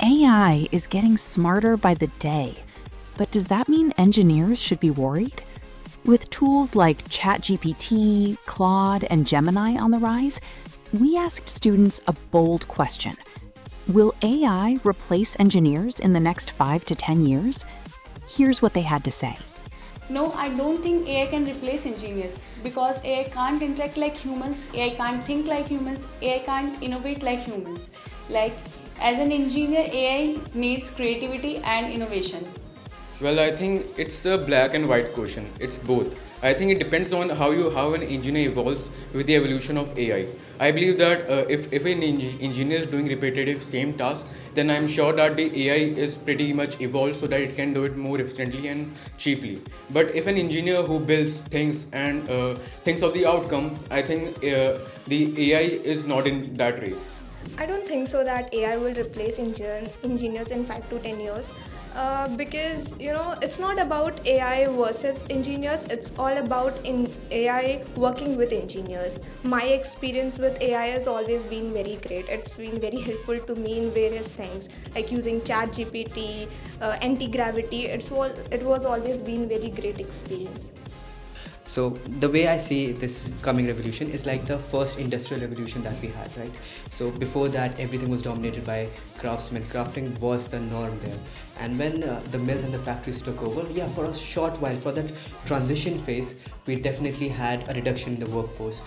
AI is getting smarter by the day, but does that mean engineers should be worried? With tools like ChatGPT, Claude, and Gemini on the rise, we asked students a bold question. Will AI replace engineers in the next 5 to 10 years? Here's what they had to say. No, I don't think AI can replace engineers because AI can't interact like humans, AI can't think like humans, AI can't innovate like humans. Like, as an engineer, AI needs creativity and innovation. Well, I think it's a black and white question. It's both. I think it depends on how an engineer evolves with the evolution of AI. I believe that if an engineer is doing repetitive same task, then I'm sure that the AI is pretty much evolved so that it can do it more efficiently and cheaply. But if an engineer who builds things and thinks of the outcome, I think the AI is not in that race. I don't think so that AI will replace engineers in 5 to 10 years. Because it's not about AI versus engineers, it's all about AI working with engineers. My experience with AI has always been very great. It's been very helpful to me in various things like using ChatGPT, anti-gravity. It was always been very great experience. So the way I see this coming revolution is like the first industrial revolution that we had, right? So before that, everything was dominated by craftsmen. Crafting was the norm there. And when the mills and the factories took over, yeah, for a short while, for that transition phase, we definitely had a reduction in the workforce.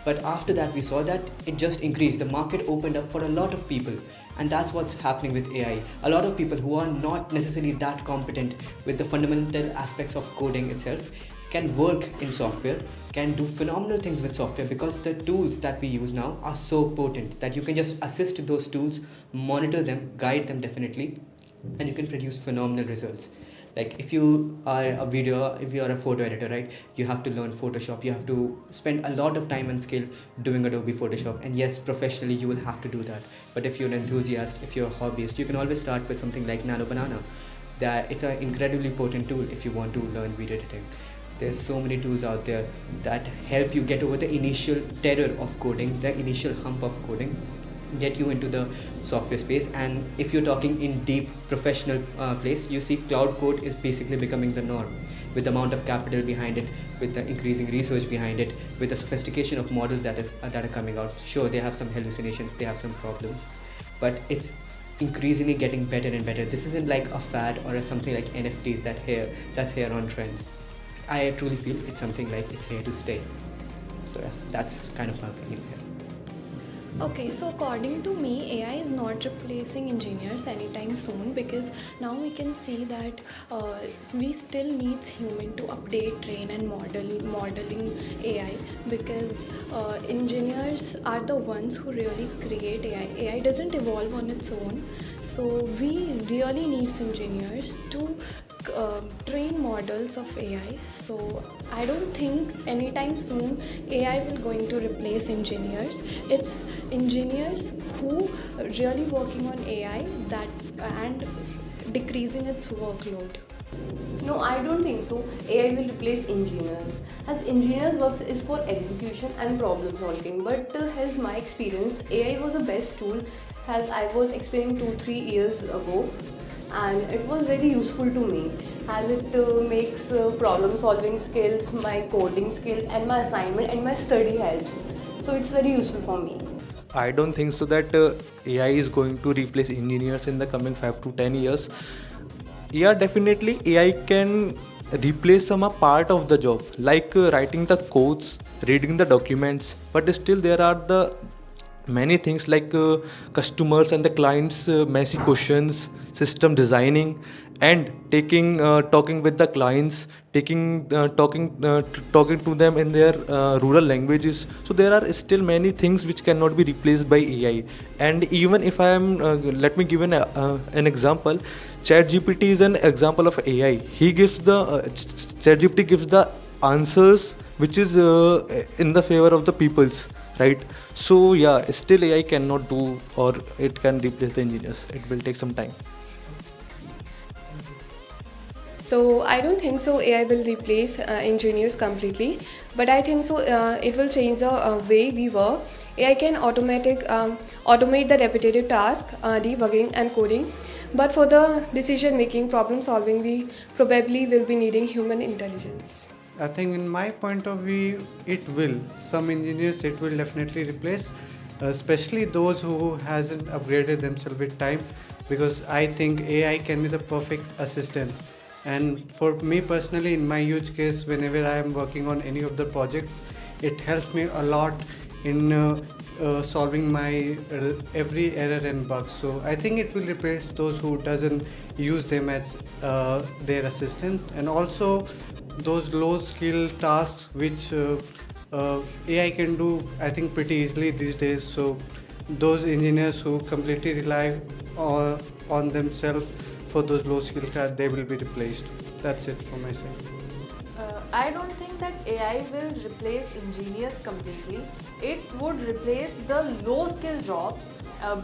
But after that, we saw that it just increased. The market opened up for a lot of people. And that's what's happening with AI. A lot of people who are not necessarily that competent with the fundamental aspects of coding itself can work in software, can do phenomenal things with software because the tools that we use now are so potent that you can just assist those tools, monitor them, guide them definitely, and you can produce phenomenal results. Like if you are a photo editor, right, you have to learn Photoshop, you have to spend a lot of time and skill doing Adobe Photoshop, and yes, professionally you will have to do that. But if you're an enthusiast, if you're a hobbyist, you can always start with something like Nano Banana. That it's an incredibly potent tool if you want to learn video editing. There's so many tools out there that help you get over the initial terror of coding, the initial hump of coding, get you into the software space. And if you're talking in deep professional place, you see cloud code is basically becoming the norm with the amount of capital behind it, with the increasing research behind it, with the sophistication of models that are coming out. Sure, they have some hallucinations, they have some problems, but it's increasingly getting better and better. This isn't like a fad or something like NFTs that's here on trends. I truly feel it's something like it's here to stay. So yeah, that's kind of my opinion here. Okay, so according to me, AI is not replacing engineers anytime soon because now we can see that we still need human to update, train and modeling AI because engineers are the ones who really create AI. AI doesn't evolve on its own, so we really need engineers to train models of AI. So I don't think anytime soon AI will going to replace engineers. It's engineers who really working on AI that and decreasing its workload. No, I don't think so. AI will replace engineers. As engineers works is for execution and problem solving. But as my experience, AI was the best tool as I was experiencing 2-3 years ago. And it was very useful to me as it makes problem solving skills, my coding skills and my assignment and my study helps. So it's very useful for me. I don't think so that AI is going to replace engineers in the coming 5 to 10 years. Yeah, definitely AI can replace some a part of the job, like writing the codes, reading the documents, but still there are the many things like customers and the clients messy questions, system designing, and talking with the clients, talking to them in their rural languages. So there are still many things which cannot be replaced by AI. And even if I am let me give an example. ChatGPT is an example of AI. He gives the ChatGPT gives the answers which is in the favor of the peoples, right? So yeah, still AI cannot do, or it can replace the engineers. It will take some time. So I don't think so AI will replace engineers completely, but I think so it will change the way we work. AI can automate the repetitive task, debugging and coding. But for the decision making, problem solving, we probably will be needing human intelligence. I think in my point of view, it will. Some engineers it will definitely replace, especially those who hasn't upgraded themselves with time, because I think AI can be the perfect assistance. And for me personally, in my use case, whenever I am working on any of the projects, it helps me a lot in solving my every error and bug. So I think it will replace those who doesn't use them as their assistant, and also those low skill tasks which AI can do, I think, pretty easily these days. So those engineers who completely rely on themselves for those low skill tasks, they will be replaced. That's it from my side. I don't think that AI will replace engineers completely. It would replace the low skill jobs,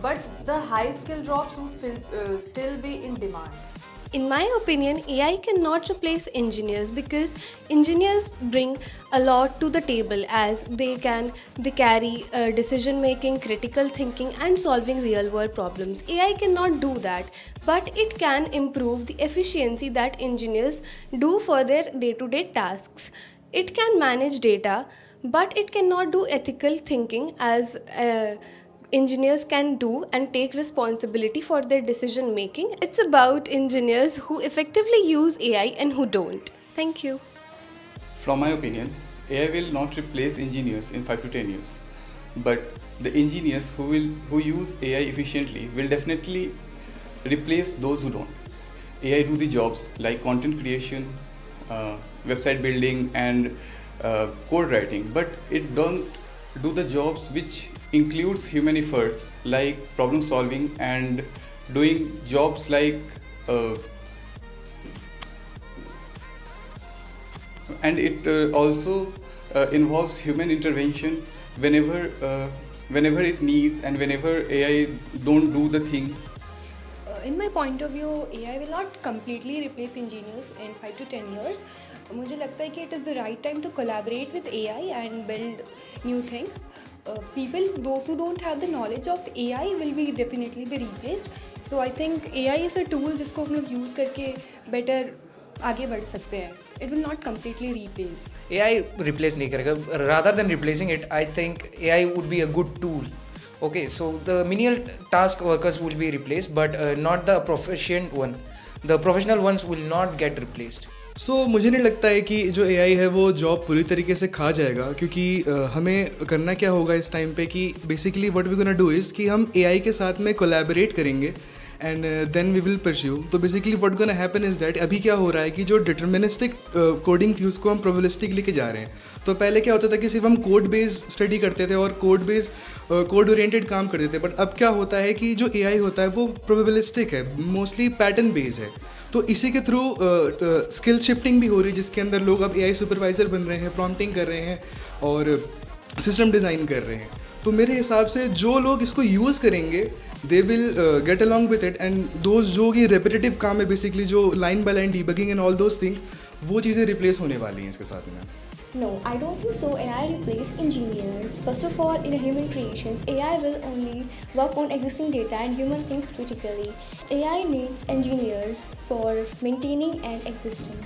but the high skill jobs would still be in demand. In my opinion, AI cannot replace engineers because engineers bring a lot to the table, as they carry decision making, critical thinking and solving real world problems. AI cannot do that, but it can improve the efficiency that engineers do for their day-to-day tasks. It can manage data, but it cannot do ethical thinking as engineers can do and take responsibility for their decision making. It's about engineers who effectively use AI and who don't. Thank you. From my opinion, AI will not replace engineers in 5 to 10 years, but the engineers who use AI efficiently will definitely replace those who don't. AI do the jobs like content creation, website building and code writing, but it don't do the jobs which includes human efforts like problem solving and doing jobs like and it also involves human intervention whenever it needs and whenever AI don't do the things. In my point of view, AI will not completely replace engineers in 5 to 10 years. मुझे लगता है कि it is the right time to collaborate with AI and build new things. People, those who don't have the knowledge of AI will be definitely be replaced. So I think AI is a tool जिसको हम लोग use करके better आगे बढ़ सकते हैं. It will not completely replace. AI replace नहीं करेगा. Rather than replacing it, I think AI would be a good tool. Okay, so the menial task workers will be replaced, but not the proficient one. The professional ones will not get replaced. मुझे नहीं लगता है कि जो AI है वो job पूरी तरीके से खा जाएगा, क्योंकि हमें करना क्या होगा इस टाइम पे कि basically what we gonna do is कि हम AI के साथ में कोलैबोरेट करेंगे and then we will pursue. तो basically what gonna happen is that अभी क्या हो रहा है कि जो डिटर्मिनिस्टिक कोडिंग थी उसको हम प्रोबेबिलिस्टिक लेके जा रहे हैं. तो पहले क्या होता था कि सिर्फ हम कोड बेस्ड स्टडी करते थे और कोड ओरिएंटेड काम करते थे, बट अब क्या होता है कि जो AI होता है वो प्रोबेबिलिस्टिक है, मोस्टली पैटर्न बेस्ड है. तो इसी के थ्रू स्किल शिफ्टिंग भी हो रही है, जिसके अंदर लोग अब AI सुपरवाइज़र बन रहे हैं, प्रॉम्प्टिंग कर रहे हैं और सिस्टम डिज़ाइन कर रहे हैं. तो मेरे हिसाब से जो लोग इसको यूज़ करेंगे they will get along with it, and those जो कि रेपिटेटिव काम है बेसिकली जो line by line debugging and all those thing, वो चीज़ें रिप्लेस होने वाली हैं इसके साथ में. No, I don't think so. AI replace engineers. First of all, in human creations, AI will only work on existing data and human think critically. AI needs engineers for maintaining and existing.